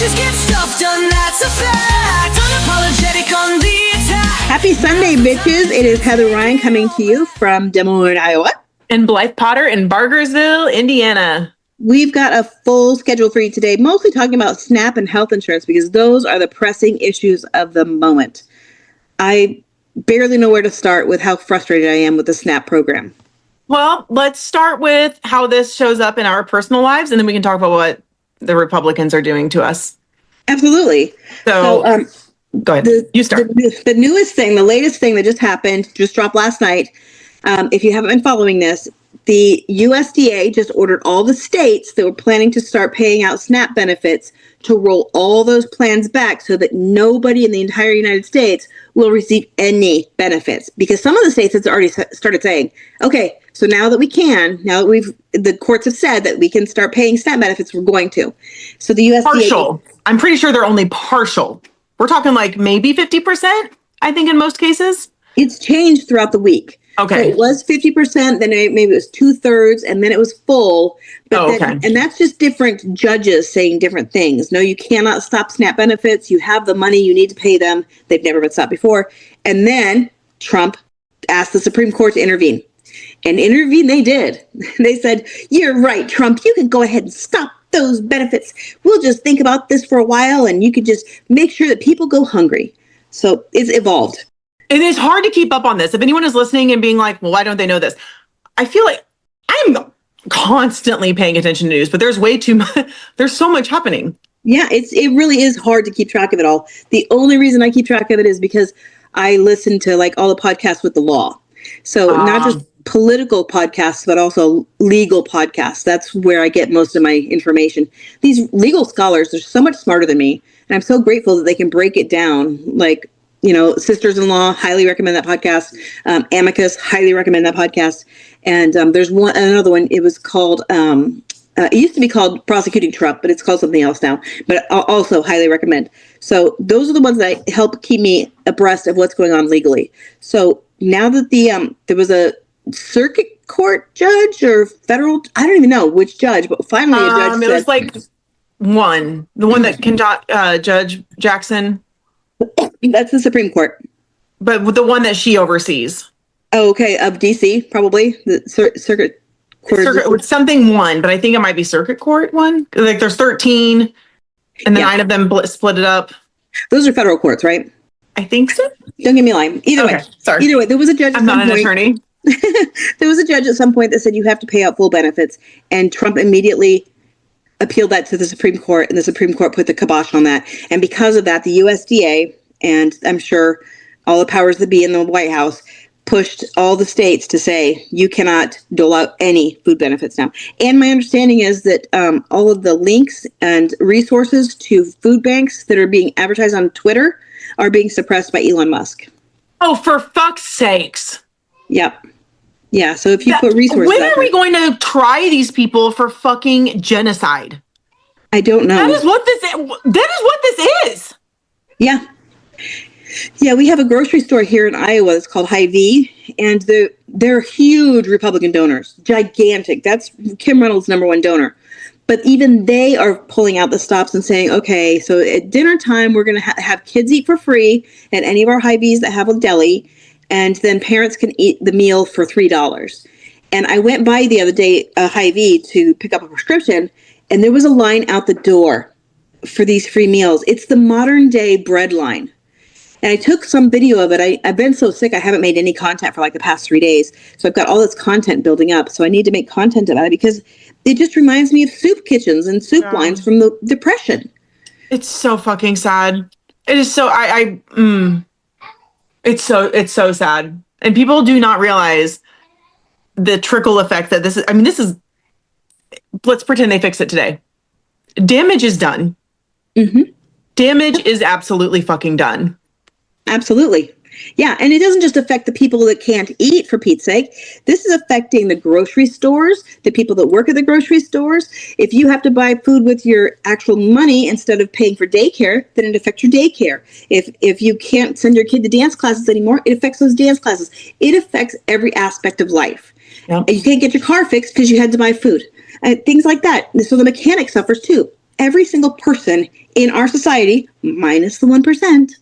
Just get stuff done, that's a fact. Unapologetic on the attack. Happy Sunday, bitches. It is Heather Ryan coming to you from Des Moines, Iowa. And Blythe Potter in Bargersville, Indiana. We've got a full schedule for you today, mostly talking about SNAP and health insurance because those are the pressing issues of the moment. I barely know where to start with how frustrated I am with the SNAP program. Well, let's start with how this shows up in our personal lives, and then we can talk about what the Republicans are doing to us. Absolutely. So go ahead. You start. The newest thing, the latest thing that just happened, just dropped last night. If you haven't been following this, the USDA just ordered all the states that were planning to start paying out SNAP benefits to roll all those plans back so that nobody in the entire United States will receive any benefits. Because some of the states have already started saying, okay, so now that the courts have said that we can start paying SNAP benefits, we're going to. So the USDA... Partial. I'm pretty sure they're only partial. We're talking like maybe 50%, I think, in most cases. It's changed throughout the week. Okay. So it was 50%, then maybe it was 2/3, and then it was full. But and that's just different judges saying different things. No, you cannot stop SNAP benefits. You have the money, you need to pay them. They've never been stopped before. And then Trump asked the Supreme Court to intervene. And intervene they did. They said, you're right, Trump, you can go ahead and stop those benefits. We'll just think about this for a while, and you could just make sure that people go hungry. So it's evolved. It is hard to keep up on this. If anyone is listening and being like, well, why don't they know this? I feel like I'm constantly paying attention to news, but there's way too much. There's so much happening. Yeah, it really is hard to keep track of it all. The only reason I keep track of it is because I listen to like all the podcasts with the law. So not just political podcasts, but also legal podcasts. That's where I get most of my information. These legal scholars are so much smarter than me. And I'm so grateful that they can break it down. Like, Sisters-in-Law, highly recommend that podcast. Amicus, highly recommend that podcast. And there's another one. It was called, it used to be called Prosecuting Trump, but it's called something else now. But I'll also highly recommend. So those are the ones that help keep me abreast of what's going on legally. So now that there was a circuit court judge or federal, I don't even know which judge, but finally a judge said. It was like the one that can Judge Jackson. That's the Supreme Court. But the one that she oversees. Oh, okay, of DC, probably. The circuit court. Something one, but I think it might be circuit court one. Like there's 13, and the 9 of them split it up. Those are federal courts, right? I think so. Don't get me lying. Either way, there was a judge. I'm not an attorney. There was a judge at some point that said you have to pay out full benefits, and Trump immediately appealed that to the Supreme Court, and the Supreme Court put the kibosh on that. And because of that, the USDA, and I'm sure all the powers that be in the White House, pushed all the states to say, you cannot dole out any food benefits now. And my understanding is that all of the links and resources to food banks that are being advertised on Twitter are being suppressed by Elon Musk. Oh, for fuck's sakes. Yep. Yeah, so if you put resources... When are we going to try these people for fucking genocide? I don't know. That is what this is. Yeah. Yeah, we have a grocery store here in Iowa. It's called Hy-Vee, and they're huge Republican donors. Gigantic. That's Kim Reynolds' #1 donor. But even they are pulling out the stops and saying, okay, so at dinner time, we're going to have kids eat for free at any of our Hy-Vees that have a deli. And then parents can eat the meal for $3. And I went by the other day, Hy-Vee, to pick up a prescription, and there was a line out the door for these free meals. It's the modern day bread line. And I took some video of it. I've been so sick, I haven't made any content for like the past 3 days. So I've got all this content building up. So I need to make content about it because it just reminds me of soup kitchens and soup lines from the Depression. It's so fucking sad. It is so, It's so sad. And people do not realize the trickle effect that this is, let's pretend they fix it today. Damage is done. Mm-hmm. Damage is absolutely fucking done. Absolutely. Yeah, and it doesn't just affect the people that can't eat, for Pete's sake. This is affecting the grocery stores, the people that work at the grocery stores. If you have to buy food with your actual money instead of paying for daycare, then it affects your daycare. If you can't send your kid to dance classes anymore, it affects those dance classes. It affects every aspect of life. Yep. You can't get your car fixed because you had to buy food. Things like that. So the mechanic suffers too. every single person in our society, minus the 1%,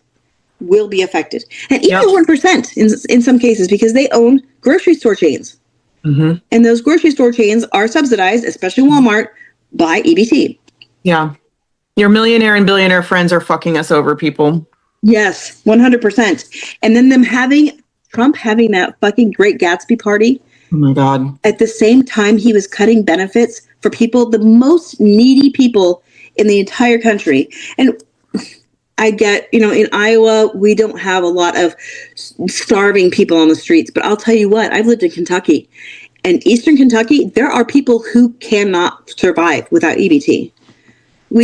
will be affected. And even the 1% in some cases, because they own grocery store chains. Mm-hmm. And those grocery store chains are subsidized, especially Walmart, by EBT. Yeah. Your millionaire and billionaire friends are fucking us over, people. Yes, 100%. And then Trump having that fucking Great Gatsby party. Oh my God. At the same time, he was cutting benefits for people, the most needy people in the entire country. And I get, in Iowa, we don't have a lot of starving people on the streets. But I'll tell you what, I've lived in Kentucky. And Eastern Kentucky, there are people who cannot survive without EBT.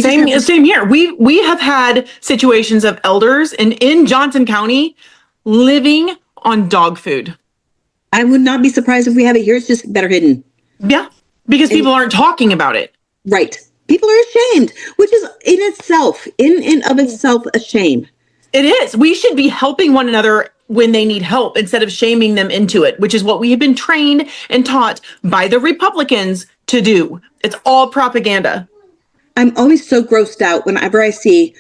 Same here. We have had situations of elders in Johnson County living on dog food. I would not be surprised if we have it here. It's just better hidden. Yeah, because people aren't talking about it. Right. People are ashamed, which is in and of itself, a shame. It is. We should be helping one another when they need help instead of shaming them into it, which is what we have been trained and taught by the Republicans to do. It's all propaganda. I'm always so grossed out whenever I see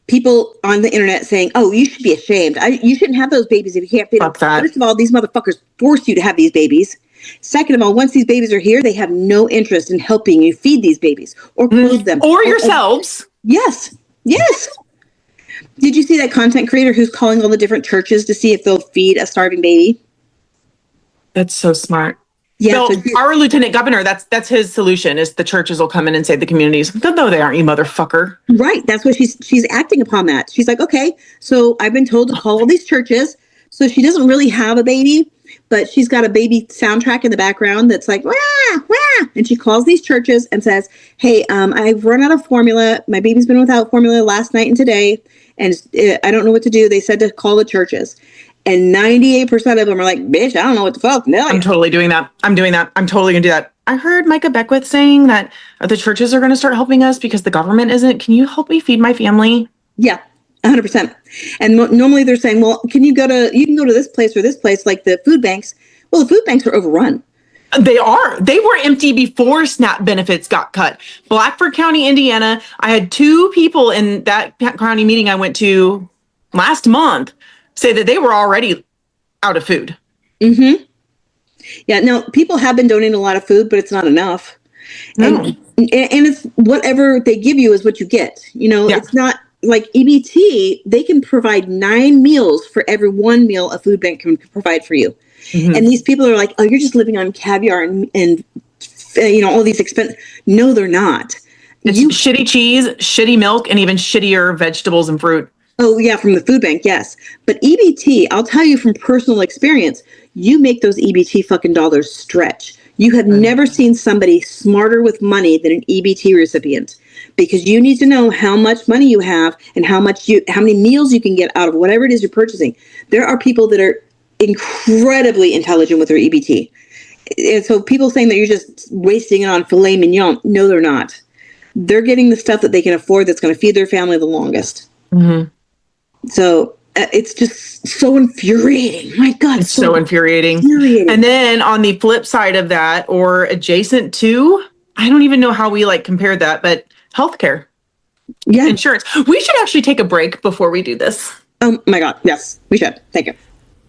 people on the internet saying, "Oh, you should be ashamed. You shouldn't have those babies if you can't feed them." First of all, these motherfuckers force you to have these babies. Second of all, once these babies are here, they have no interest in helping you feed these babies or clothe them. Or yourselves. Yes. Yes. Did you see that content creator who's calling all the different churches to see if they'll feed a starving baby? That's so smart. Yeah, so our lieutenant governor, that's his solution, is the churches will come in and save the communities. No, they aren't, you motherfucker. Right. That's what she's acting upon that. She's like, okay, so I've been told to call all these churches. So she doesn't really have a baby, but she's got a baby soundtrack in the background that's like, wah, wah. And she calls these churches and says, hey, I've run out of formula. My baby's been without formula last night and today, and I don't know what to do. They said to call the churches. And 98% of them are like, bitch, I don't know what the fuck. No, I'm totally doing that. I'm doing that. I'm totally going to do that. I heard Micah Beckwith saying that the churches are going to start helping us because the government isn't. Can you help me feed my family? Yeah, 100%. And normally they're saying, well, you can go to this place or this place, like the food banks. Well, the food banks are overrun. They are. They were empty before SNAP benefits got cut. Blackford County, Indiana. I had 2 people in that county meeting I went to last month say that they were already out of food. Mm-hmm. Yeah. Now, people have been donating a lot of food, but it's not enough. No. And it's whatever they give you is what you get. It's not like EBT. They can provide 9 meals for every 1 meal a food bank can provide for you. Mm-hmm. And these people are like, oh, you're just living on caviar and all these expenses. No, they're not. It's shitty cheese, shitty milk, and even shittier vegetables and fruit. Oh, yeah, from the food bank, yes. But EBT, I'll tell you from personal experience, you make those EBT fucking dollars stretch. You have never seen somebody smarter with money than an EBT recipient, because you need to know how much money you have and how many meals you can get out of whatever it is you're purchasing. There are people that are incredibly intelligent with their EBT. And so people saying that you're just wasting it on filet mignon, no, they're not. They're getting the stuff that they can afford that's going to feed their family the longest. Mm-hmm. So it's just so infuriating. My God. It's so infuriating. And then on the flip side of that, or adjacent to, I don't even know how we compared that, but healthcare. Yeah. Insurance. We should actually take a break before we do this. Oh my God. Yes, we should. Thank you.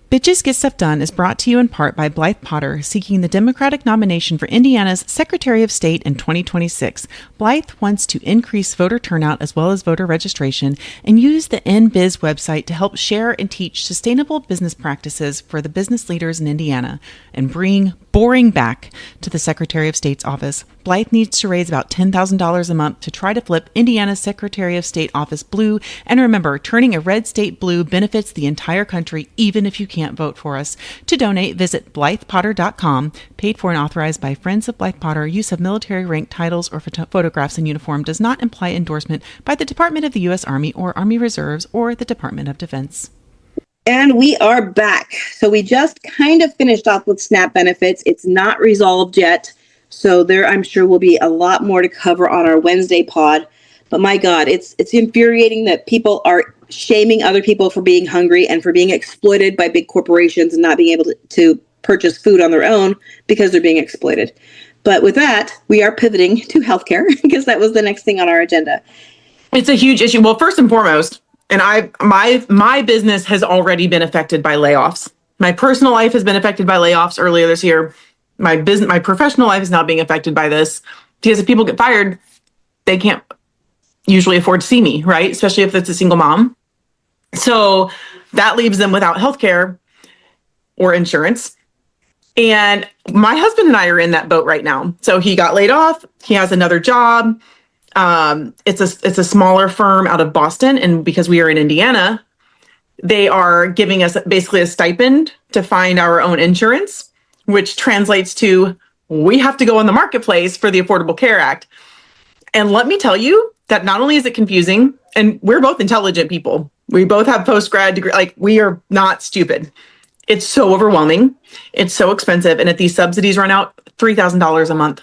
Bitches Get Stuff Done is brought to you in part by Blythe Potter, seeking the Democratic nomination for Indiana's Secretary of State in 2026. Blythe wants to increase voter turnout as well as voter registration and use the NBiz website to help share and teach sustainable business practices for the business leaders in Indiana and bring boring back to the Secretary of State's office. Blythe needs to raise about $10,000 a month to try to flip Indiana's Secretary of State office blue. And remember, turning a red state blue benefits the entire country, even if you can't vote for us. To donate, visit BlythePotter.com. Paid for and authorized by Friends of Blythe Potter. Use of military rank titles or photographs in uniform does not imply endorsement by the Department of the U.S. Army or Army Reserves or the Department of Defense. And we are back. So we just kind of finished off with SNAP benefits. It's not resolved yet. So there, I'm sure, will be a lot more to cover on our Wednesday pod. But my God, it's infuriating that people are shaming other people for being hungry and for being exploited by big corporations and not being able to purchase food on their own because they're being exploited. But with that, we are pivoting to healthcare because that was the next thing on our agenda. It's a huge issue. Well, first and foremost, and my business has already been affected by layoffs. My personal life has been affected by layoffs earlier this year. My professional life is now being affected by this because if people get fired, they can't usually afford to see me, right? Especially if it's a single mom. So that leaves them without healthcare or insurance. And my husband and I are in that boat right now. So he got laid off. He has another job. It's a smaller firm out of Boston. And because we are in Indiana, they are giving us basically a stipend to find our own insurance, which translates to we have to go on the marketplace for the Affordable Care Act. And let me tell you that not only is it confusing, and we're both intelligent people. We both have post-grad degree. Like, we are not stupid. It's so overwhelming. It's so expensive. And if these subsidies run out, $3,000 a month.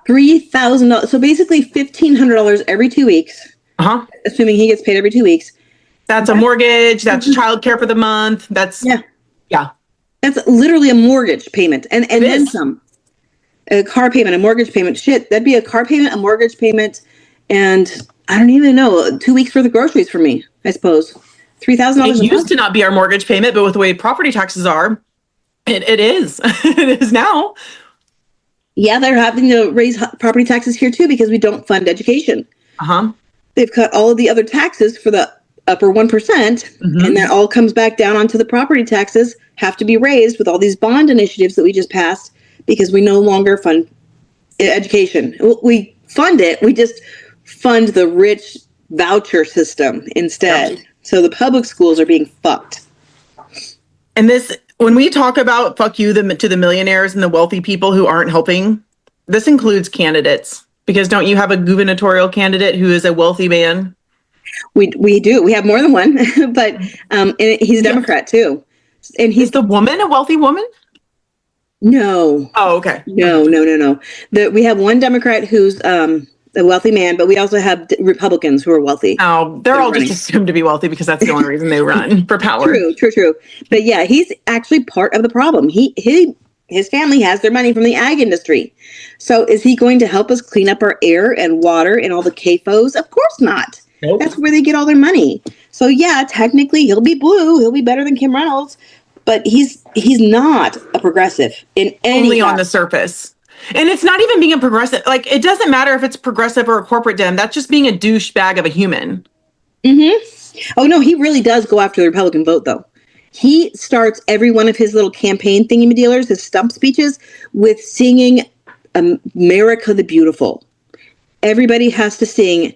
$3,000. So basically $1,500 every 2 weeks. Assuming he gets paid every 2 weeks. That's a mortgage. That's childcare for the month. That's yeah. That's literally a mortgage payment, and then some. A car payment, a mortgage payment. Shit, that'd be a car payment, a mortgage payment, and I don't even know, 2 weeks worth of groceries for me, I suppose. $3,000. It used to not be our mortgage payment, but with the way property taxes are, it is. It is now. Yeah, they're having to raise property taxes here too because we don't fund education. They've cut all of the other taxes for the upper 1%, and that all comes back down onto the property taxes have to be raised with all these bond initiatives that we just passed because we no longer fund education. We fund it, we just fund the rich voucher system instead. Yep. So the public schools are being fucked. And this, when we talk about fuck you to the millionaires and the wealthy people who aren't helping, this includes candidates. Because don't you have a gubernatorial candidate who is a wealthy man? We do. We have more than one, but and he's a Democrat too. And is the woman a wealthy woman? No. Oh, okay. No. We have one Democrat who's a wealthy man, but we also have Republicans who are wealthy. Oh, they're all just assumed to be wealthy because that's the only reason they run for power. True. But yeah, he's actually part of the problem. His family has their money from the ag industry. So is he going to help us clean up our air and water and all the CAFOs? Of course not. Nope. That's where they get all their money. So yeah, technically he'll be blue. He'll be better than Kim Reynolds, but he's not a progressive in any only on the surface. And it's not even being a progressive. Like, it doesn't matter if it's progressive or a corporate Dem. That's just being a douchebag of a human. Oh no, he really does go after the Republican vote though. He starts every one of his little campaign thingy-ma-dealers, his stump speeches, with singing America the Beautiful. Everybody has to sing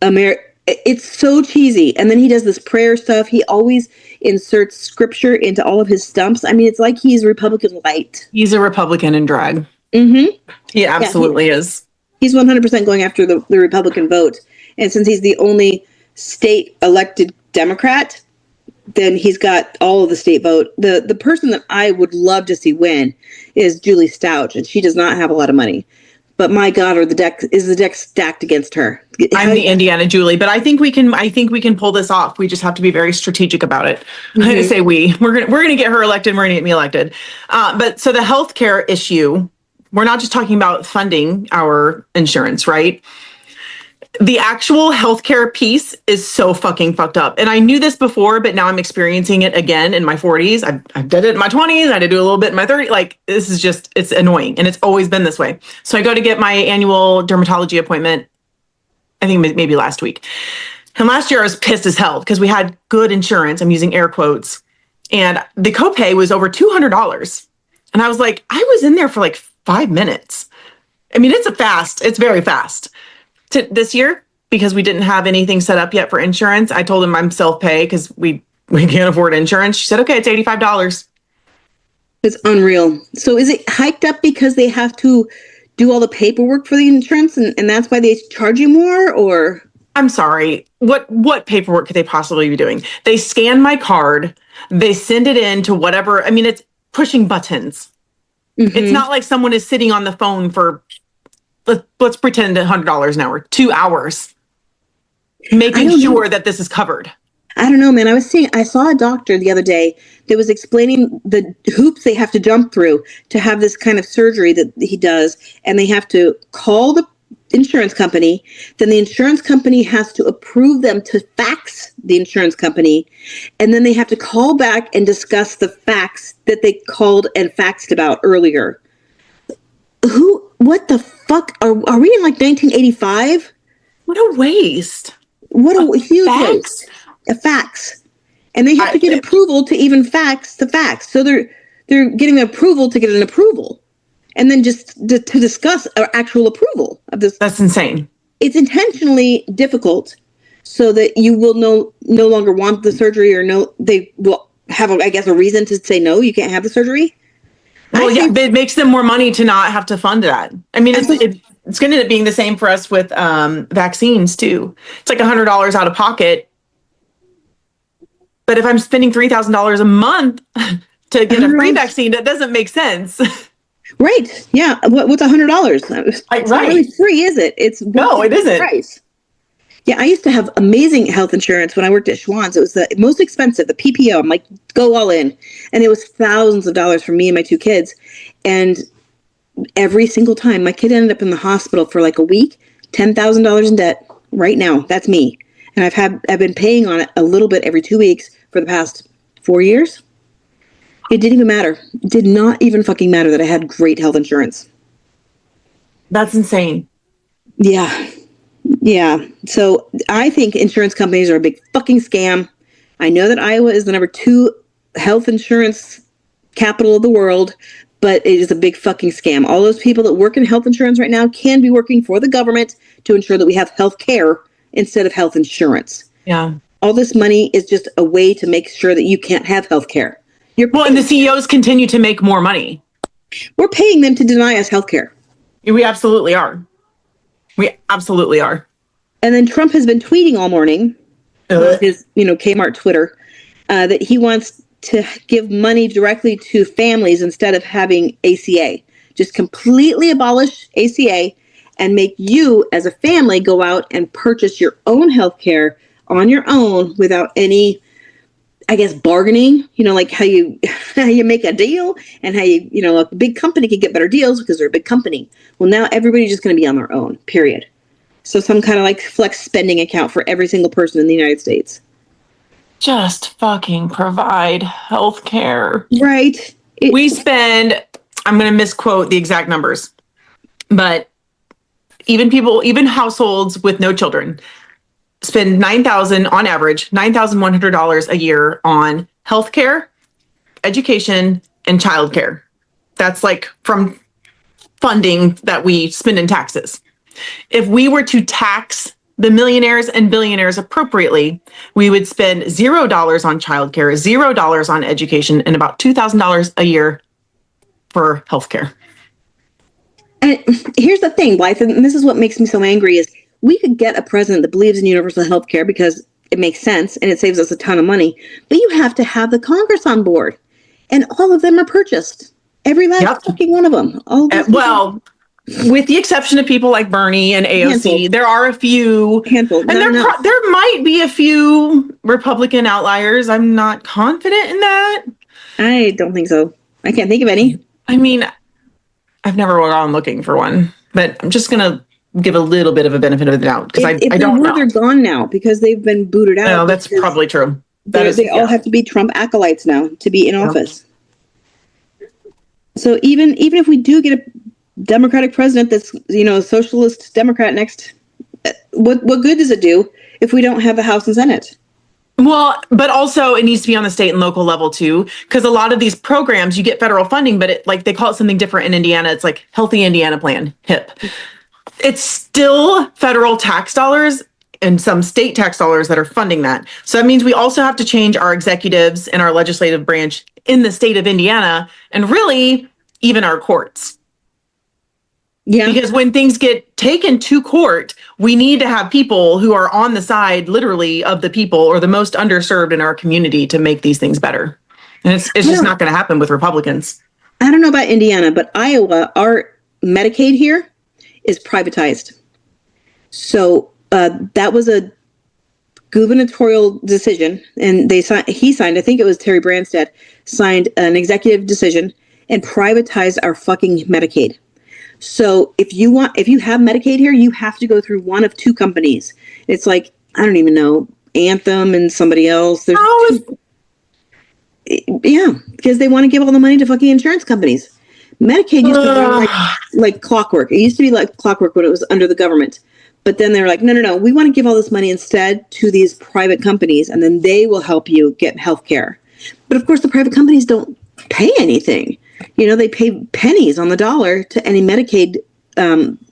America. It's so cheesy. And then he does this prayer stuff. He always inserts scripture into all of his stumps. I mean, it's like he's Republican light. He's a Republican in drag. He absolutely is. He's 100% going after the Republican vote. And since he's the only state elected Democrat, then he's got all of the state vote. The person that I would love to see win is Julie Stouch, and she does not have a lot of money. But my God, the deck stacked against her? I'm the Indiana Julie, but I think we can pull this off. We just have to be very strategic about it. I say we're gonna get her elected. We're gonna get me elected. But so the healthcare issue, we're not just talking about funding our insurance, right? The actual healthcare piece is so fucking fucked up. And I knew this before, but now I'm experiencing it again in my 40s. I did it in my 20s. I did do a little bit in my 30s. Like, this is just, it's annoying. And it's always been this way. So I go to get my annual dermatology appointment, I think maybe last week. And last year I was pissed as hell because we had good insurance. I'm using air quotes. And the copay was over $200. And I was like, I was in there for like 5 minutes. I mean, it's very fast. This year, because we didn't have anything set up yet for insurance, I told him I'm self-pay because we can't afford insurance. She said, okay, it's $85. It's unreal. So is it hiked up because they have to do all the paperwork for the insurance and that's why they charge you more? Or I'm sorry, what paperwork could they possibly be doing? They scan my card, they send it in to whatever. I mean, it's pushing buttons. It's not like someone is sitting on the phone for let's pretend $100 an hour, 2 hours, making sure that this is covered. I don't know, man. I saw a doctor the other day that was explaining the hoops they have to jump through to have this kind of surgery that he does. And they have to call the insurance company. Then the insurance company has to approve them to fax the insurance company. And then they have to call back and discuss the facts that they called and faxed about earlier. What the fuck? Are we in like 1985? What a waste. What a huge Fax? waste. A fax. And they have to get approval to even fax the fax. So they're getting the approval to get an approval. And then just to discuss our actual approval of this. That's insane. It's intentionally difficult so that you will no longer want the surgery, or they will have, I guess, a reason to say no, you can't have the surgery. Well, yeah, but it makes them more money to not have to fund that. I mean, it's going to end up being the same for us with vaccines too. It's like $100 out of pocket. But if I'm spending $3,000 a month to get a free vaccine, that doesn't make sense. Right. Yeah. What's $100? It's not really free, is it? No, it isn't. Price. Yeah, I used to have amazing health insurance when I worked at Schwann's. It was the most expensive, the PPO. I'm like, go all in. And it was thousands of dollars for me and my two kids. And every single time, my kid ended up in the hospital for like a week, $10,000 in debt right now. That's me. And I've been paying on it a little bit every 2 weeks for the past 4 years. It didn't even matter. It did not even fucking matter that I had great health insurance. That's insane. Yeah. Yeah. So I think insurance companies are a big fucking scam. I know that Iowa is the number 2 health insurance capital of the world, but it is a big fucking scam. All those people that work in health insurance right now can be working for the government to ensure that we have health care instead of health insurance. Yeah. All this money is just a way to make sure that you can't have health care. And the CEOs continue to make more money. We're paying them to deny us health care. We absolutely are. We absolutely are. And then Trump has been tweeting all morning, his Kmart Twitter, that he wants to give money directly to families instead of having ACA. Just completely abolish ACA and make you as a family go out and purchase your own health care on your own without any, I guess, bargaining, like how you make a deal and how a big company can get better deals because they're a big company. Well, now everybody's just going to be on their own, period. So some kind of like flex spending account for every single person in the United States. Just fucking provide health care. Right. We spend, I'm going to misquote the exact numbers, but even households with no children spend on average, $9,100 a year on healthcare, education, and childcare. That's like from funding that we spend in taxes. If we were to tax the millionaires and billionaires appropriately, we would spend $0 on childcare, $0 on education, and about $2,000 a year for healthcare. And here's the thing, Blythe, and this is what makes me so angry, is we could get a president that believes in universal health care because it makes sense and it saves us a ton of money. But you have to have the Congress on board. And all of them are purchased. Every last fucking one of them. With the exception of people like Bernie and AOC, there are a few. Handful. And there might be a few Republican outliers. I'm not confident in that. I don't think so. I can't think of any. I mean, I've never gone looking for one. But I'm just going to give a little bit of a benefit of the doubt because I don't know. They're gone now because they've been booted out. No, that's probably true. They all have to be Trump acolytes now to be in office. So even if we do get a Democratic president that's a socialist Democrat next, what good does it do if we don't have a House and Senate? Well, but also it needs to be on the state and local level too, because a lot of these programs you get federal funding, but they call it something different in Indiana. It's like Healthy Indiana Plan, HIP. It's still federal tax dollars and some state tax dollars that are funding that. So that means we also have to change our executives and our legislative branch in the state of Indiana, and really even our courts. Yeah. Because when things get taken to court, we need to have people who are on the side, literally, of the people or the most underserved in our community to make these things better. And it's just not going to happen with Republicans. I don't know about Indiana, but Iowa, our Medicaid here is privatized. So that was a gubernatorial decision, and he signed, I think it was Terry Branstad, signed an executive decision and privatized our fucking Medicaid. So if you have Medicaid here, you have to go through one of two companies. It's like, I don't even know, Anthem and somebody else. Yeah, because they want to give all the money to fucking insurance companies. Medicaid used to run like clockwork. It used to be like clockwork when it was under the government. But then they're like, no, we want to give all this money instead to these private companies, and then they will help you get health care. But of course, the private companies don't pay anything. They pay pennies on the dollar to any Medicaid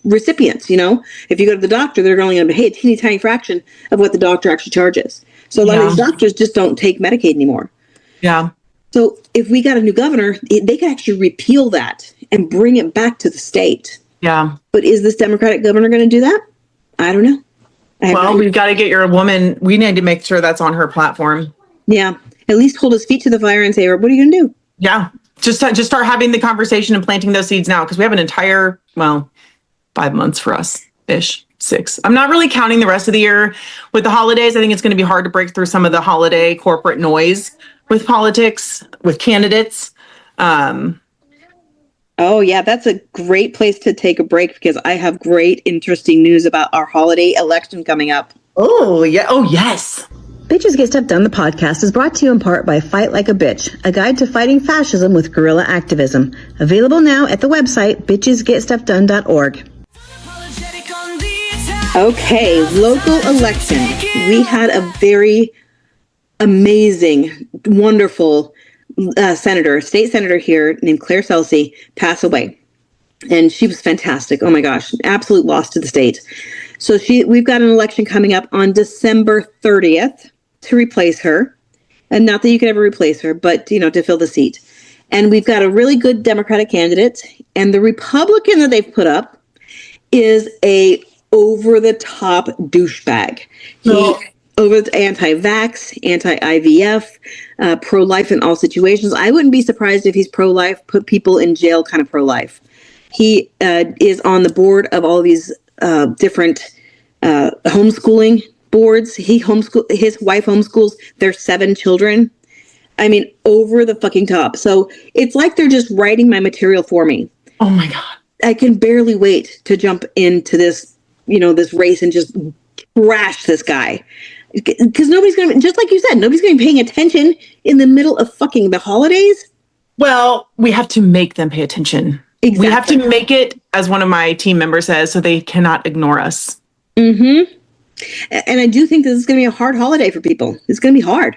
recipients. If you go to the doctor, they're only going to pay a teeny tiny fraction of what the doctor actually charges. So a lot of these doctors just don't take Medicaid anymore. Yeah. So if we got a new governor, they could actually repeal that and bring it back to the state. Yeah. But is this Democratic governor going to do that? I don't know. Well, we've got to get your woman. We need to make sure that's on her platform. Yeah. At least hold his feet to the fire and say, what are you going to do? Yeah. Just start having the conversation and planting those seeds now, because we have an entire, 5 months for us ish. 6. I'm not really counting the rest of the year with the holidays. I think it's going to be hard to break through some of the holiday corporate noise with politics, with candidates. Oh, yeah, that's a great place to take a break, because I have great, interesting news about our holiday election coming up. Oh, yeah. Oh, yes. Bitches Get Stuff Done, the podcast, is brought to you in part by Fight Like a Bitch, a guide to fighting fascism with guerrilla activism. Available now at the website bitchesgetstuffdone.org. Okay, local election. We had a very amazing, wonderful state senator here named Claire Celsey pass away. And she was fantastic. Oh my gosh, absolute loss to the state. So we've got an election coming up on December 30th to replace her. And not that you could ever replace her, but to fill the seat. And we've got a really good Democratic candidate. And the Republican that they've put up is a over-the-top douchebag. Anti-vax, anti-IVF, pro-life in all situations. I wouldn't be surprised if he's pro-life, put people in jail kind of pro-life. He is on the board of all these different homeschooling boards. His wife homeschools their 7 children. I mean, over the fucking top. So it's like they're just writing my material for me. Oh my God. I can barely wait to jump into this, this race and just trash this guy. Because nobody's going to, just like you said, nobody's going to be paying attention in the middle of fucking the holidays. Well, we have to make them pay attention. Exactly. We have to make it, as one of my team members says, so they cannot ignore us. Mm-hmm. And I do think this is going to be a hard holiday for people. It's going to be hard.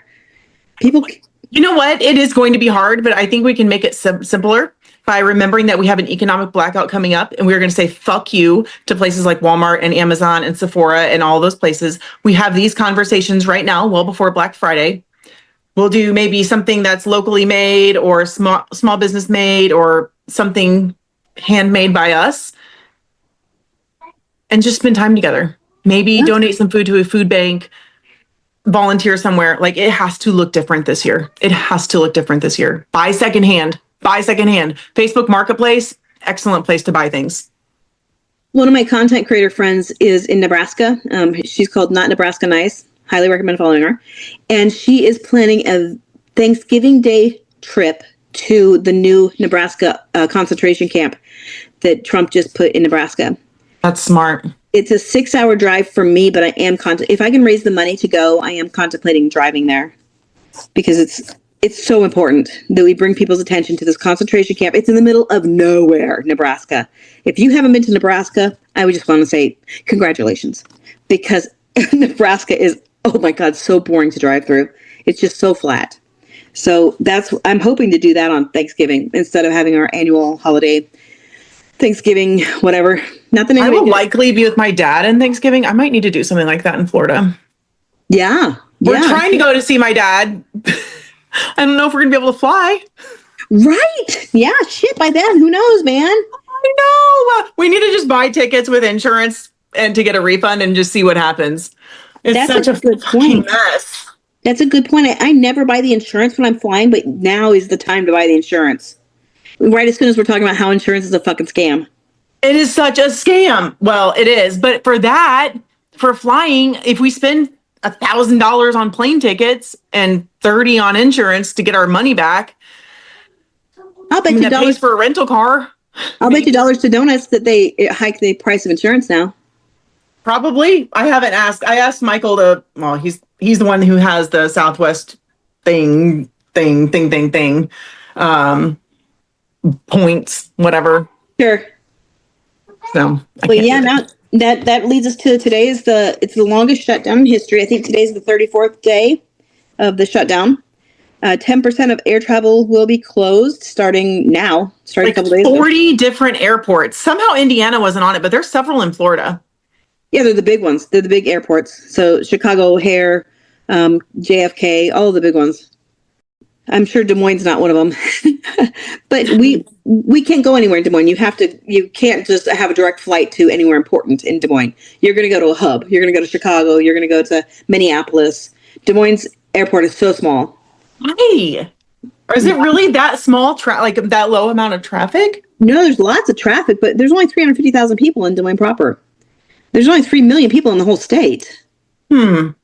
People... You know what? It is going to be hard, but I think we can make it simpler by remembering that we have an economic blackout coming up, and we're going to say fuck you to places like Walmart and Amazon and Sephora and all those places. We have these conversations right now, well before Black Friday. We'll do maybe something that's locally made or small business made or something handmade by us, and just spend time together. Maybe donate some food to a food bank, volunteer somewhere. Like, it has to look different this year. It has to look different this year. Buy secondhand. Facebook Marketplace, excellent place to buy things. One of my content creator friends is in Nebraska. She's called Not Nebraska Nice. Highly recommend following her. And she is planning a Thanksgiving Day trip to the new Nebraska concentration camp that Trump just put in Nebraska. That's smart. It's a 6-hour drive for me, but I am if I can raise the money to go, I am contemplating driving there, because it's so important that we bring people's attention to this concentration camp. It's in the middle of nowhere, Nebraska. If you haven't been to Nebraska, I would just want to say congratulations, because Nebraska is, oh my God, so boring to drive through. It's just so flat. So I'm hoping to do that on Thanksgiving instead of having our annual holiday Thanksgiving, whatever. Not that I will likely be with my dad in Thanksgiving. I might need to do something like that in Florida. Yeah. We're trying to go to see my dad. I don't know if we're going to be able to fly. Right. Yeah. Shit. By then, who knows, man? I know. We need to just buy tickets with insurance and to get a refund and just see what happens. It's such a good point. Mess. That's a good point. I never buy the insurance when I'm flying, but now is the time to buy the insurance. Right as soon as we're talking about how insurance is a fucking scam. It is such a scam. Well, it is. But for flying, if we spend $1,000 on plane tickets and $30 on insurance to get our money back. I'll bet I mean, you that dollars pays for a rental car. I'll bet you dollars to donuts that they hike the price of insurance now. Probably. I haven't asked. I asked Michael to. Well, he's the one who has the Southwest thing. Points, whatever. Sure. So. Well, yeah. Now that leads us to today it's the longest shutdown in history. I think today's the 34th day of the shutdown. 10% of air travel will be closed starting now. Starting Like a couple days. 40 different airports. Somehow Indiana wasn't on it, but there's several in Florida. Yeah, they're the big ones. They're the big airports. So Chicago, O'Hare, JFK, all of the big ones. I'm sure Des Moines is not one of them. But we can't go anywhere in Des Moines. You can't just have a direct flight to anywhere important in Des Moines. You're going to go to a hub. You're going to go to Chicago. You're going to go to Minneapolis. Des Moines airport is so small. Hey, or is it really that small? Like that low amount of traffic? No, there's lots of traffic, but there's only 350,000 people in Des Moines proper. There's only 3 million people in the whole state. So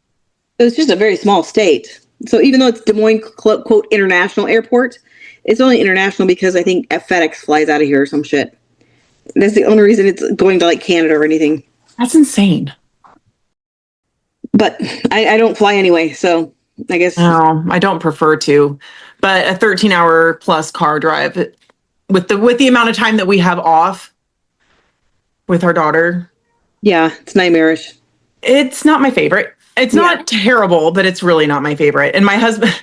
it's just a very small state. So even though it's Des Moines, quote, international airport, it's only international because I think FedEx flies out of here or some shit. That's the only reason it's going to like Canada or anything. That's insane. But I don't fly anyway, so I guess. No, I don't prefer to. But a 13-hour plus car drive with the amount of time that we have off with our daughter. Yeah, it's nightmarish. It's not my favorite. It's not terrible, but it's really not my favorite. And my husband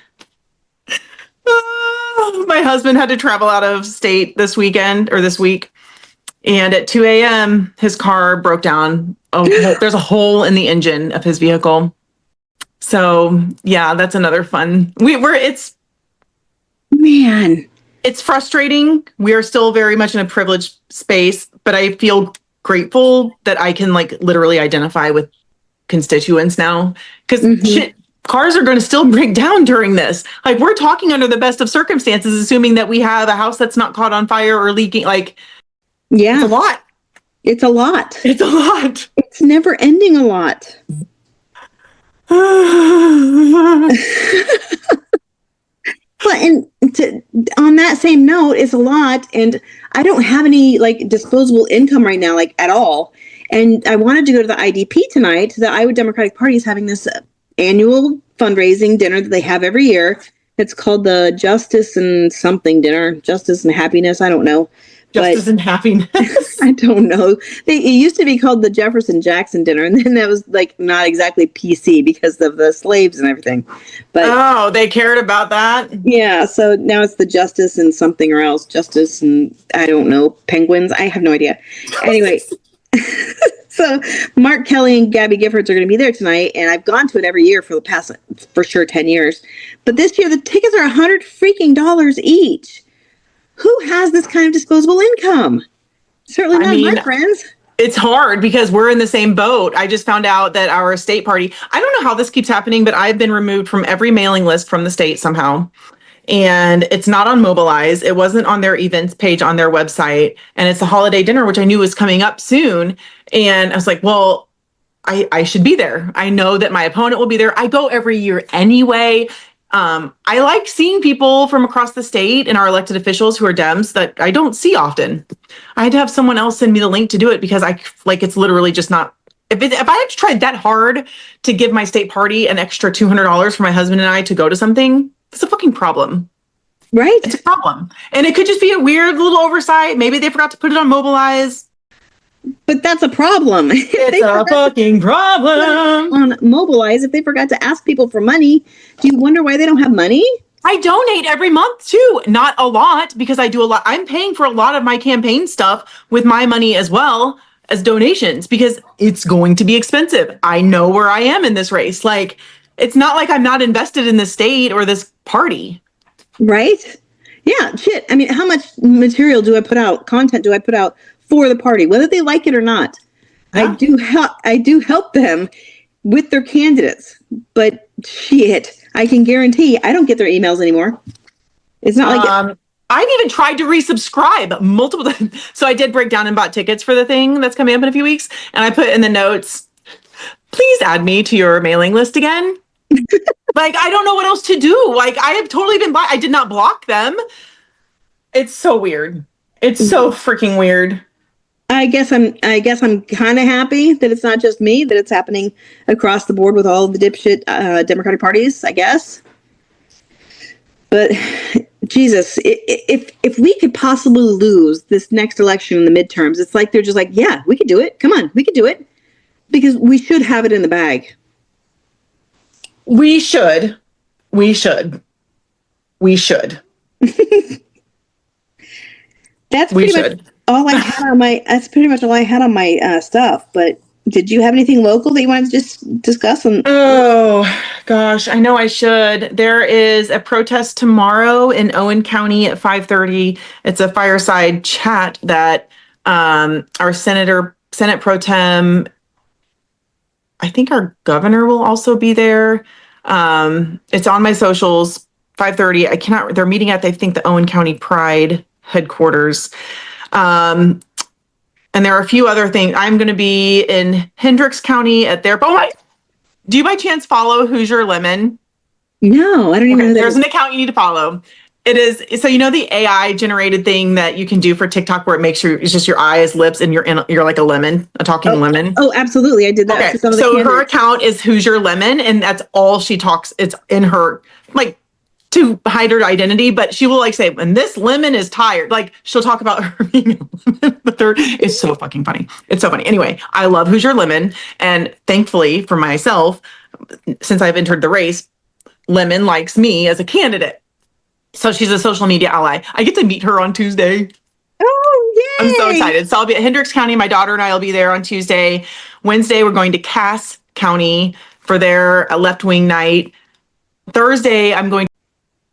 had to travel out of state this week. And at 2 a.m., his car broke down. Oh, there's a hole in the engine of his vehicle. So yeah, that's another fun. It's frustrating. We are still very much in a privileged space, but I feel grateful that I can like literally identify with constituents now, because cars are going to still break down during this. Like, we're talking under the best of circumstances, assuming that we have a house that's not caught on fire or leaking. Like, yeah, it's a lot. It's a lot. It's a lot. It's never ending a lot. Well, and on that same note, it's a lot, and I don't have any like disposable income right now, like at all. And I wanted to go to the IDP tonight. The Iowa Democratic Party is having this annual fundraising dinner that they have every year. It's called the Justice and Something Dinner, Justice and Happiness. I don't know. Justice and Happiness. I don't know. It used to be called the Jefferson Jackson Dinner, and then that was like not exactly PC because of the slaves and everything. But they cared about that. Yeah, so now it's the Justice and something or else. Justice and I don't know, penguins. I have no idea. Anyway, so Mark Kelly and Gabby Giffords are going to be there tonight, and I've gone to it every year for the past, for sure, 10 years. But this year the tickets are $100 freaking each. Who has this kind of disposable income? Certainly not my friends. It's hard because we're in the same boat. I just found out that our state party, I don't know how this keeps happening, but I've been removed from every mailing list from the state somehow. And it's not on Mobilize. It wasn't on their events page on their website. And it's a holiday dinner, which I knew was coming up soon. And I was like, well, I should be there. I know that my opponent will be there. I go every year anyway. I like seeing people from across the state and our elected officials who are Dems that I don't see often. I had to have someone else send me the link to do it because it's literally just not, if I had to try that hard to give my state party an extra $200 for my husband and I to go to something, it's a fucking problem. Right? It's a problem. And it could just be a weird little oversight. Maybe they forgot to put it on Mobilize. But that's a problem. It's a fucking problem. On Mobilize, if they forgot to ask people for money, do you wonder why they don't have money? I donate every month too. Not a lot because I do a lot. I'm paying for a lot of my campaign stuff with my money as well as donations because it's going to be expensive. I know where I am in this race. Like, it's not like I'm not invested in the state or this party. Right? Yeah, shit. I mean, how much material do I put out? Content do I put out for the party, whether they like it or not? Yeah. I do help them with their candidates, but shit, I can guarantee I don't get their emails anymore. It's not like I've even tried to resubscribe multiple times. So I did break down and bought tickets for the thing that's coming up in a few weeks, and I put in the notes, Please add me to your mailing list again. Like, I don't know what else to do. Like, I have totally been I did not block them. It's so weird. It's so freaking weird. I guess I'm kind of happy that it's not just me, that it's happening across the board with all the dipshit Democratic parties, I guess. But Jesus, if we could possibly lose this next election in the midterms, it's like they're just like, yeah, we could do it. Come on, we could do it. Because we should have it in the bag. We should. That's pretty much all I had on my stuff. But did you have anything local that you wanted to just discuss? Oh gosh, I know I should. There is a protest tomorrow in Owen County at 5:30. It's a fireside chat that our Senate Pro Tem, I think our governor will also be there. It's on my socials. 5:30. They're meeting at, I think, the Owen County Pride headquarters. And there are a few other things. I'm going to be in Hendricks County at their. Do you by chance follow Hoosier Lemon? No, I don't even know. There's an account you need to follow. It is, so you know the AI generated thing that you can do for TikTok where it makes it's just your eyes, lips, and you're like a lemon, a talking lemon. Oh, absolutely. I did that. Okay. So her account is Hoosier Lemon, and that's all she talks. It's in her, like, to hide her identity, but she will like say, when this lemon is tired, like she'll talk about her being a lemon. It's so fucking funny. It's so funny. Anyway, I love Hoosier Lemon. And thankfully for myself, since I've entered the race, Lemon likes me as a candidate. So she's a social media ally. I get to meet her on Tuesday. Oh, yay! I'm so excited. So I'll be at Hendricks County. My daughter and I will be there on Tuesday. Wednesday, we're going to Cass County for their left-wing night. Thursday, I'm going to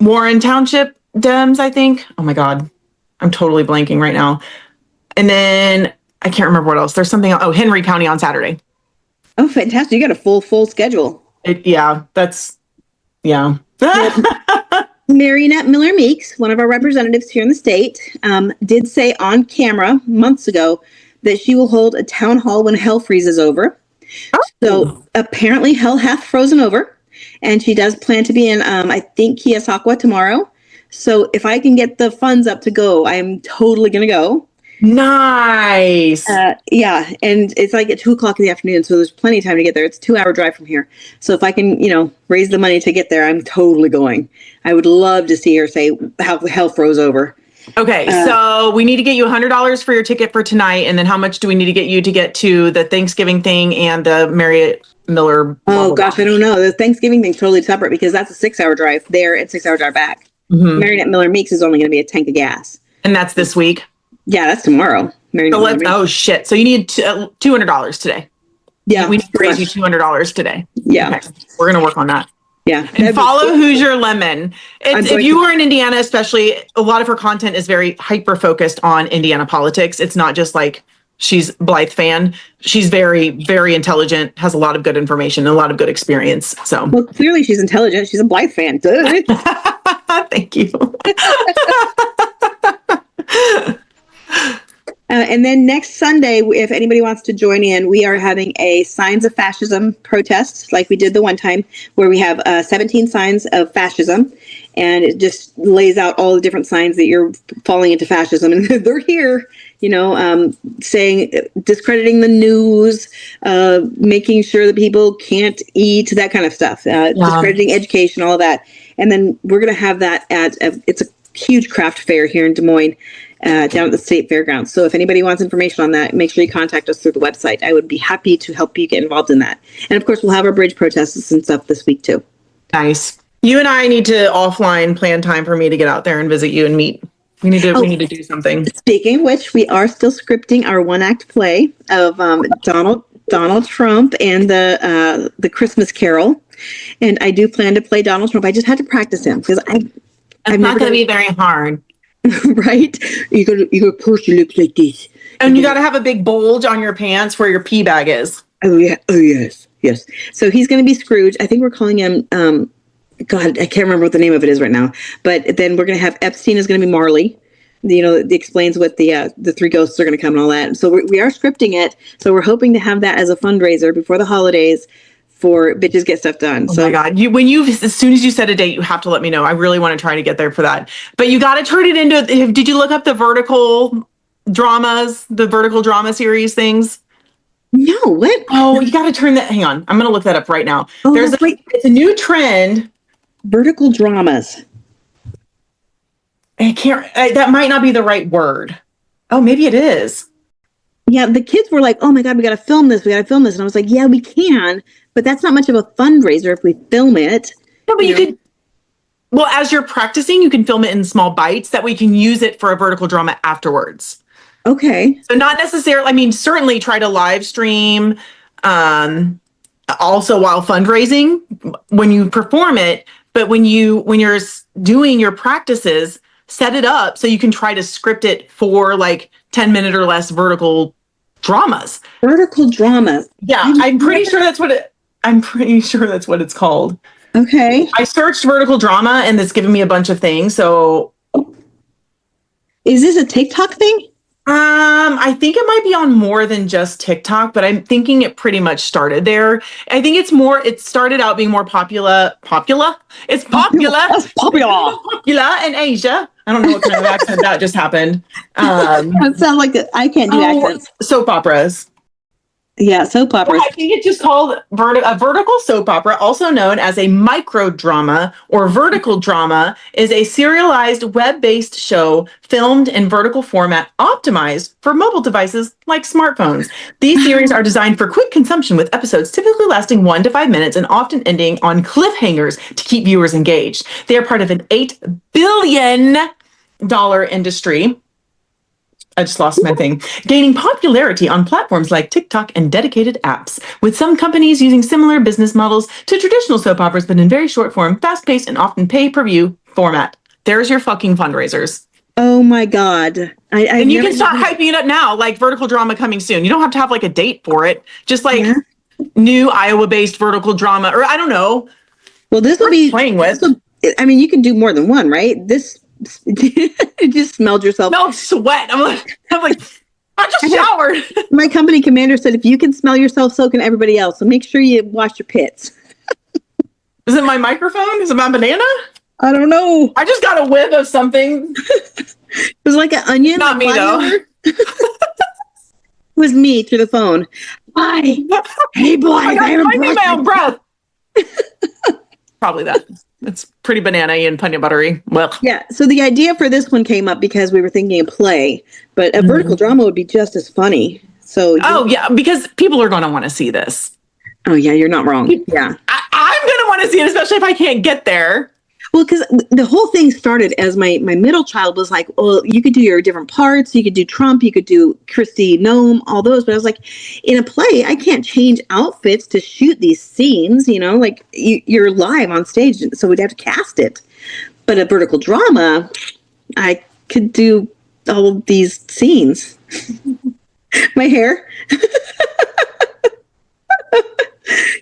Warren Township Dems, I think. Oh my God. I'm totally blanking right now. And then I can't remember what else. There's something else. Oh, Henry County on Saturday. Oh, fantastic. You got a full schedule. Yeah. Marionette Miller Meeks, one of our representatives here in the state, did say on camera months ago that she will hold a town hall when hell freezes over. Oh. So apparently hell hath frozen over, and she does plan to be in, I think, Keosauqua tomorrow. So if I can get the funds up to go, I'm totally going to go. Nice. Yeah. And it's like at 2:00 in the afternoon. So there's plenty of time to get there. It's a 2-hour drive from here. So if I can, raise the money to get there, I'm totally going. I would love to see her say how the hell froze over. Okay. So we need to get you $100 for your ticket for tonight. And then how much do we need to get you to get to the Thanksgiving thing and the Marriott Miller? I don't know. The Thanksgiving thing's totally separate because that's a 6-hour drive there and 6-hour drive back. Mm-hmm. Marionette Miller Meeks is only going to be a tank of gas. And that's this week? Yeah, that's tomorrow. Oh shit! So you need $200 today. Yeah, we need to raise you $200 today. Yeah, okay. We're gonna work on that. Yeah, and follow Hoosier Lemon. If you were in Indiana, especially, a lot of her content is very hyper focused on Indiana politics. It's not just like she's Blythe fan. She's very, very intelligent. Has a lot of good information and a lot of good experience. So well, clearly she's intelligent. She's a Blythe fan. Duh. Thank you. And then next Sunday, if anybody wants to join in, we are having a Signs of Fascism protest like we did the one time where we have 17 signs of fascism, and it just lays out all the different signs that you're falling into fascism. And they're here, saying, discrediting the news, making sure that people can't eat, that kind of stuff, discrediting education, all of that. And then we're going to have that it's a huge craft fair here in Des Moines. Down at the state fairgrounds. So if anybody wants information on that, make sure you contact us through the website. I would be happy to help you get involved in that. And of course, we'll have our bridge protests and stuff this week too. Nice. You and I need to offline plan time for me to get out there and visit you and meet. We need to do something. Speaking of which, we are still scripting our one-act play of Donald Trump and the Christmas Carol. And I do plan to play Donald Trump. I just had to practice him because it's not going to be very hard. Right? You go, person looks like this. And you got to have a big bulge on your pants where your pee bag is. Oh, yeah. Oh, yes. Yes. So he's going to be Scrooge. I think we're calling him, God, I can't remember what the name of it is right now. But then we're going to have Epstein is going to be Marley. It explains what the three ghosts are going to come and all that. So we are scripting it. So we're hoping to have that as a fundraiser before the holidays for Bitches Get Stuff Done. Oh my God. As soon as you set a date, you have to let me know. I really want to try to get there for that. But you got to turn it into, did you look up the vertical drama series things? No, what? Oh, you got to turn that. Hang on. I'm going to look that up right now. Oh, It's a new trend. Vertical dramas. That might not be the right word. Oh, maybe it is. Yeah, the kids were like, oh my God, we got to film this. And I was like, yeah, we can, but that's not much of a fundraiser if we film it. No, but you could, well, as you're practicing, you can film it in small bites that we can use it for a vertical drama afterwards. Okay. So not necessarily, certainly try to live stream, also while fundraising when you perform it, but when you're doing your practices, set it up so you can try to script it for like 10-minute or less vertical dramas. Vertical dramas. Yeah, I'm pretty sure that's what it's called. Okay. I searched vertical drama and it's giving me a bunch of things. So is this a TikTok thing? I think it might be on more than just TikTok, but I'm thinking it pretty much started there. I think it started out being more popular. It's popular. That's popular. Popular in Asia. I don't know what kind of accent that just happened. That sounds like I can't do accents. Soap operas. Yeah, soap operas. Well, I think it's just called a vertical soap opera, also known as a microdrama or vertical drama, is a serialized web-based show filmed in vertical format optimized for mobile devices like smartphones. These series are designed for quick consumption with episodes typically lasting 1 to 5 minutes and often ending on cliffhangers to keep viewers engaged. They are part of an $8 billion industry. I just lost my thing. Gaining popularity on platforms like TikTok and dedicated apps, with some companies using similar business models to traditional soap operas, but in very short form, fast-paced, and often pay-per-view format. There's your fucking fundraisers. Oh my God. And you can start hyping it up now, like vertical drama coming soon. You don't have to have like a date for it. Just like new Iowa-based vertical drama, or I don't know. Well, this will be playing with. You can do more than one, right? This you just smelled yourself. No sweat. I'm like, I just showered. My company commander said, if you can smell yourself, so can everybody else. So make sure you wash your pits. Is it my microphone? Is it my banana? I don't know. I just got a whiff of something. It was like an onion. Not me though. It was me through the phone. Hi. Hey, Blythe. I might be my own breath. Probably that. It's pretty banana-y and peanut buttery. Well, yeah. So the idea for this one came up because we were thinking of play, but a vertical drama would be just as funny. So yeah, because people are going to want to see this. Oh yeah, you're not wrong. Yeah, I'm going to want to see it, especially if I can't get there. Well, because the whole thing started as my middle child was like, well, you could do your different parts. You could do Trump. You could do Christy Gnome, all those. But I was like, in a play, I can't change outfits to shoot these scenes, like you're live on stage. So we'd have to cast it. But a vertical drama, I could do all of these scenes. My hair.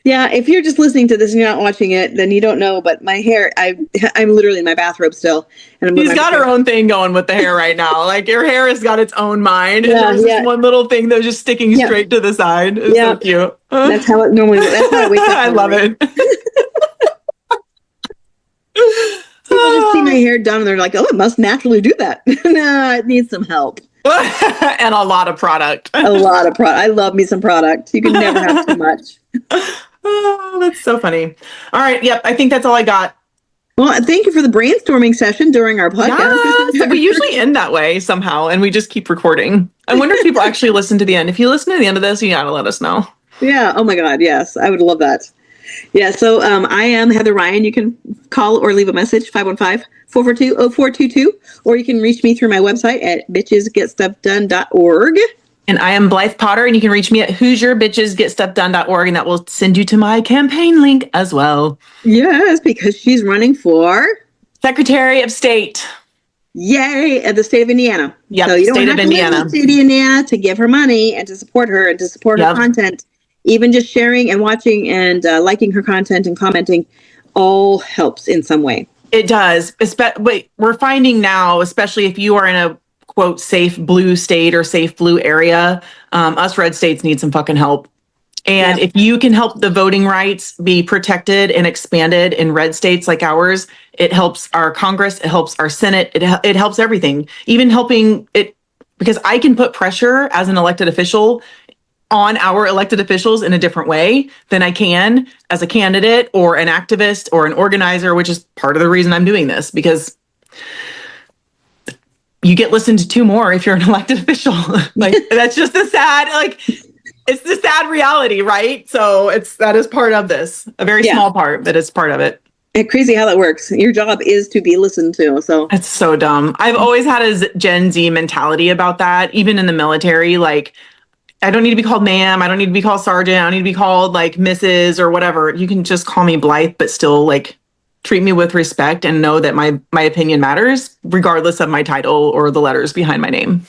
Yeah, if you're just listening to this and you're not watching it, then you don't know. But my hair, I'm literally in my bathrobe still. And She's got her own thing going with the hair right now. Like your hair has got its own mind. Yeah, There's this one little thing that was just sticking straight to the side. It's so cute. That's how it normally. That's how I wake up. I love it. People just see my hair done and they're like, "Oh, it must naturally do that." No, it needs some help. And a lot of product. A lot of product. I love me some product. You can never have too much. Oh, that's so funny. All right. Yep. I think that's all I got. Well, thank you for the brainstorming session during our podcast. Yes, we usually end that way somehow, and we just keep recording. I wonder if people actually listen to the end. If you listen to the end of this, you gotta let us know. Yeah. Oh my God. Yes. I would love that. Yeah. So I am Heather Ryan. You can call or leave a message, 515-442-0422, or you can reach me through my website at bitchesgetstuffdone.org. And I am Blythe Potter, and you can reach me at HoosierBitchesGetStuffDone.org, and that will send you to my campaign link as well. Yes, because she's running for Secretary of State. Yay, at the state of Indiana. Yep, so you don't state have of to live in Indiana. the state of Indiana to give her money and to support her and to support her content. Even just sharing and watching and liking her content and commenting all helps in some way. It does. We're finding now, especially if you are in quote safe blue state or safe blue area, us red states need some fucking help. And if you can help the voting rights be protected and expanded in red states like ours, it helps our Congress, it helps our Senate, it helps everything, even helping it, because I can put pressure as an elected official on our elected officials in a different way than I can as a candidate or an activist or an organizer, which is part of the reason I'm doing this, because you get listened to more if you're an elected official. Like, that's just the sad, like, it's the sad reality, right? So that is part of this, a very small part, but it's part of it. It's crazy how that works. Your job is to be listened to. So it's so dumb. I've always had a Gen Z mentality about that, even in the military. Like, I don't need to be called ma'am. I don't need to be called sergeant. I don't need to be called like Mrs. or whatever. You can just call me Blythe, but still like treat me with respect and know that my opinion matters regardless of my title or the letters behind my name.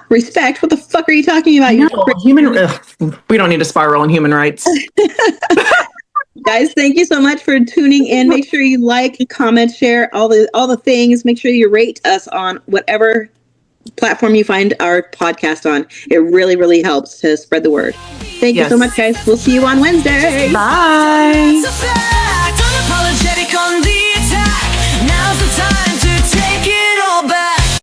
Respect? What the fuck are you talking about? We don't need to spiral in human rights. Guys, thank you so much for tuning in. Make sure you like, comment, share all the things. Make sure you rate us on whatever platform you find our podcast on. It really, really helps to spread the word. Thank you so much, guys. We'll see you on Wednesday. Bye.